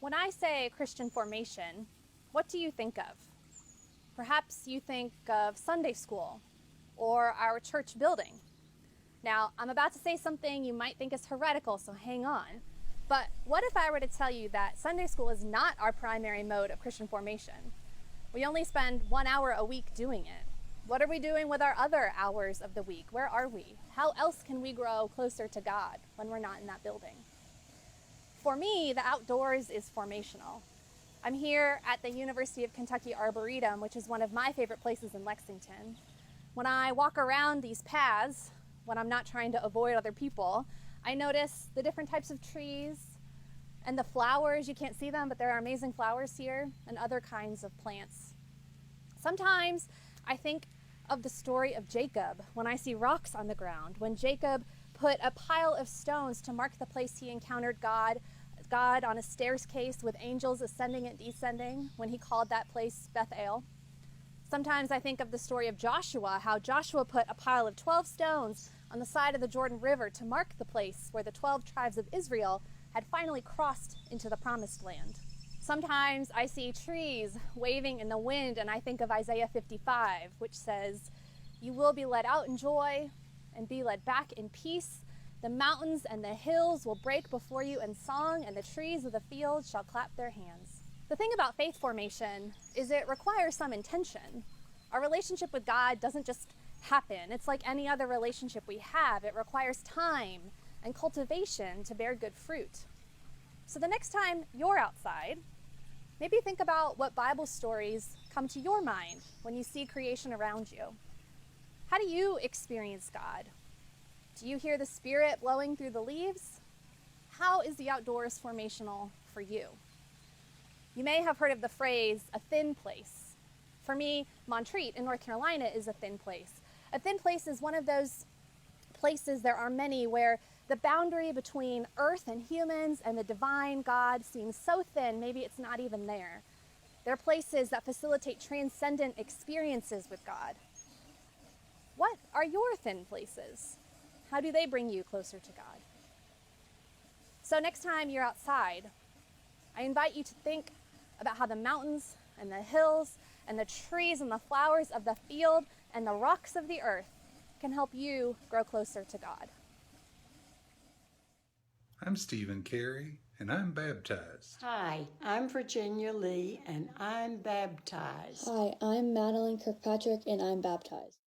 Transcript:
When I say Christian formation, what do you think of? Perhaps you think of Sunday school or our church building. Now, I'm about to say something you might think is heretical, so hang on. But what if I were to tell you that Sunday school is not our primary mode of Christian formation? We only spend 1 hour a week doing it. What are we doing with our other hours of the week? Where are we? How else can we grow closer to God when we're not in that building? For me, the outdoors is formational. I'm here at the University of Kentucky Arboretum, which is one of my favorite places in Lexington. When I walk around these paths, when I'm not trying to avoid other people, I notice the different types of trees and the flowers. You can't see them, but there are amazing flowers here and other kinds of plants. Sometimes I think of the story of Jacob when I see rocks on the ground, when Jacob put a pile of stones to mark the place he encountered God on a staircase with angels ascending and descending, when he called that place Bethel. Sometimes I think of the story of Joshua, how Joshua put a pile of 12 stones on the side of the Jordan River to mark the place where the 12 tribes of Israel had finally crossed into the promised land. Sometimes I see trees waving in the wind and I think of Isaiah 55, which says, "You will be led out in joy and be led back in peace. The mountains and the hills will break before you in song, and the trees of the field shall clap their hands." The thing about faith formation is it requires some intention. Our relationship with God doesn't just happen. It's like any other relationship we have. It requires time and cultivation to bear good fruit. So the next time you're outside, maybe think about what Bible stories come to your mind when you see creation around you. How do you experience God? Do you hear the Spirit blowing through the leaves? How is the outdoors formational for you? You may have heard of the phrase, a thin place. For me, Montreat in North Carolina is a thin place. A thin place is one of those places, there are many, where the boundary between earth and humans and the divine God seems so thin, maybe it's not even there. They're places that facilitate transcendent experiences with God. What are your thin places? How do they bring you closer to God? So next time you're outside, I invite you to think about how the mountains and the hills and the trees and the flowers of the field and the rocks of the earth can help you grow closer to God. I'm Stephen Carey, and I'm baptized. Hi, I'm Virginia Lee, and I'm baptized. Hi, I'm Madeline Kirkpatrick, and I'm baptized.